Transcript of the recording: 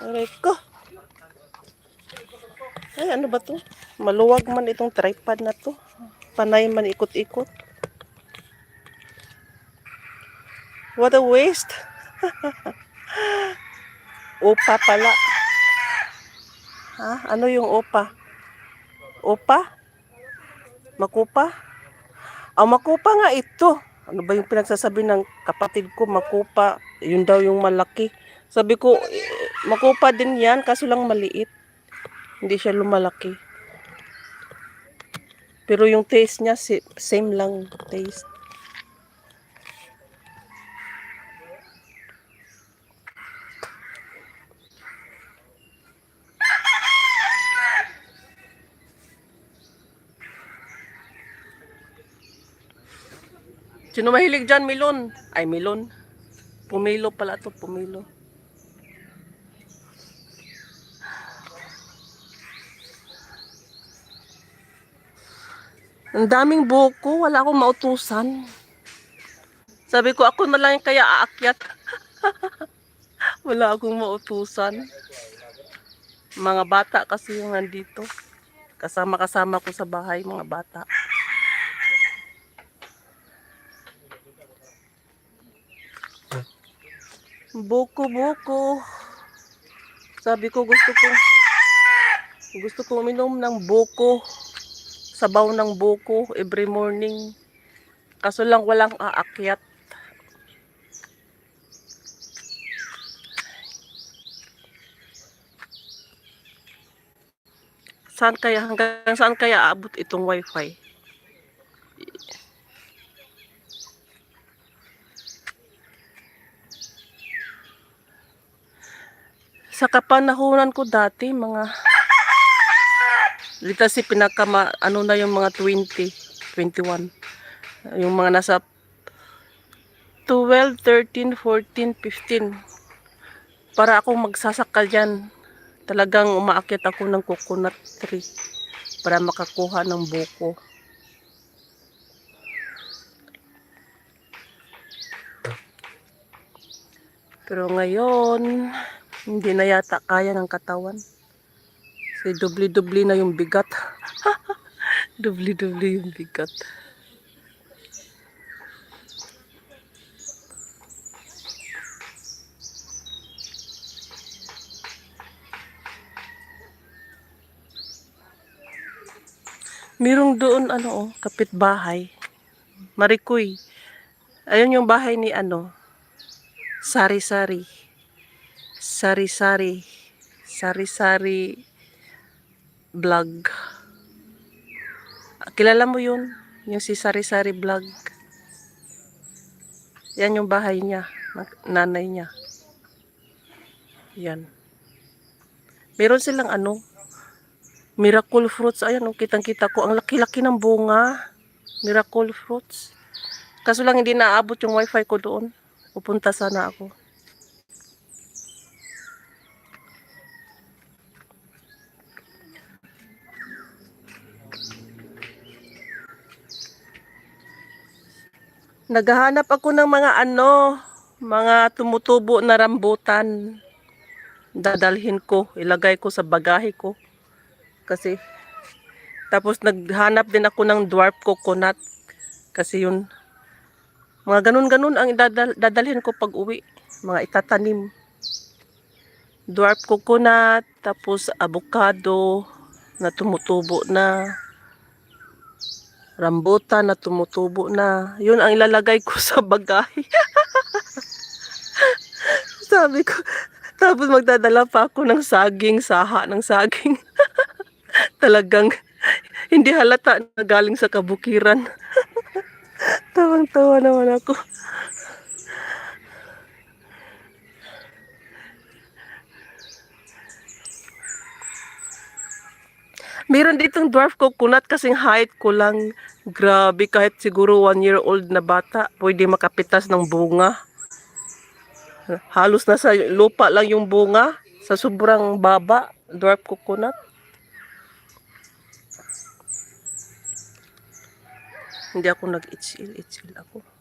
Aray ko. Ay, ano ba to? Maluwag man itong tripod na to. Panay man ikot-ikot. What a waste. Opa pala. Ha? Ano yung opa? Opa? Makupa? Makupa nga ito. Ano ba yung pinagsasabi ng kapatid ko? Makupa. Yun daw yung malaki. Sabi ko, makupa din yan, kaso lang maliit. Hindi siya lumalaki. Pero yung taste niya, same lang taste. Sino mahilig dyan? Melon. Ay, melon. Pumilo pala to, pumilo. Ang daming buko, wala akong mautusan. Sabi ko, ako na lang kaya aakyat. Wala akong mautusan. Mga bata kasi yung nandito. Kasama-kasama ko sa bahay, mga bata. Buko-buko. Sabi ko, gusto ko uminom ng buko. Sabaw ng buko every morning. Kaso lang walang aakyat. Hanggang saan kaya aabot itong wifi? Sa kapanahunan ko dati, dito si ano na yung mga 20, 21. Yung mga nasa 12, 13, 14, 15. Para akong magsasaka dyan. Talagang umaakyat ako ng coconut tree para makakuha ng buko. Pero ngayon, hindi na yata kaya ng katawan. Kasi dubli-dubli na yung bigat. Dubli-dubli yung bigat. Merong doon kapitbahay. Marikoy. Ayun yung bahay ni Sari-sari. Sari-sari. Sari-sari vlog. Kilala mo yun? Yung si Sari-sari vlog. Yan yung bahay niya. Nanay niya. Yan. Meron silang miracle fruits. Ayan, kitang-kita ko. Ang laki-laki ng bunga. Miracle fruits. Kaso lang hindi naabot yung wifi ko doon. Pupunta sana ako. Naghahanap ako ng mga tumutubo na rambutan. Dadalhin ko, ilagay ko sa bagahe ko. Kasi, tapos naghanap din ako ng dwarf coconut. Kasi yun, mga ganun-ganun ang dadalhin ko pag uwi. Mga itatanim. Dwarf coconut, tapos avocado na tumutubo na. Rambutan na tumutubo na. Yun ang ilalagay ko sa bagahe. Sabi ko, tapos magdadala pa ako ng saging, saha ng saging. Talagang hindi halata na galing sa kabukiran. Tawang-tawa naman ako. Meron ditong dwarf coconut kasing height ko lang. Grabe, kahit siguro 1-year-old na bata, pwede makapitas ng bunga. Halos nasa lupa lang yung bunga. Sa sobrang baba, dwarf coconut. Hindi ako nag-itchil ako.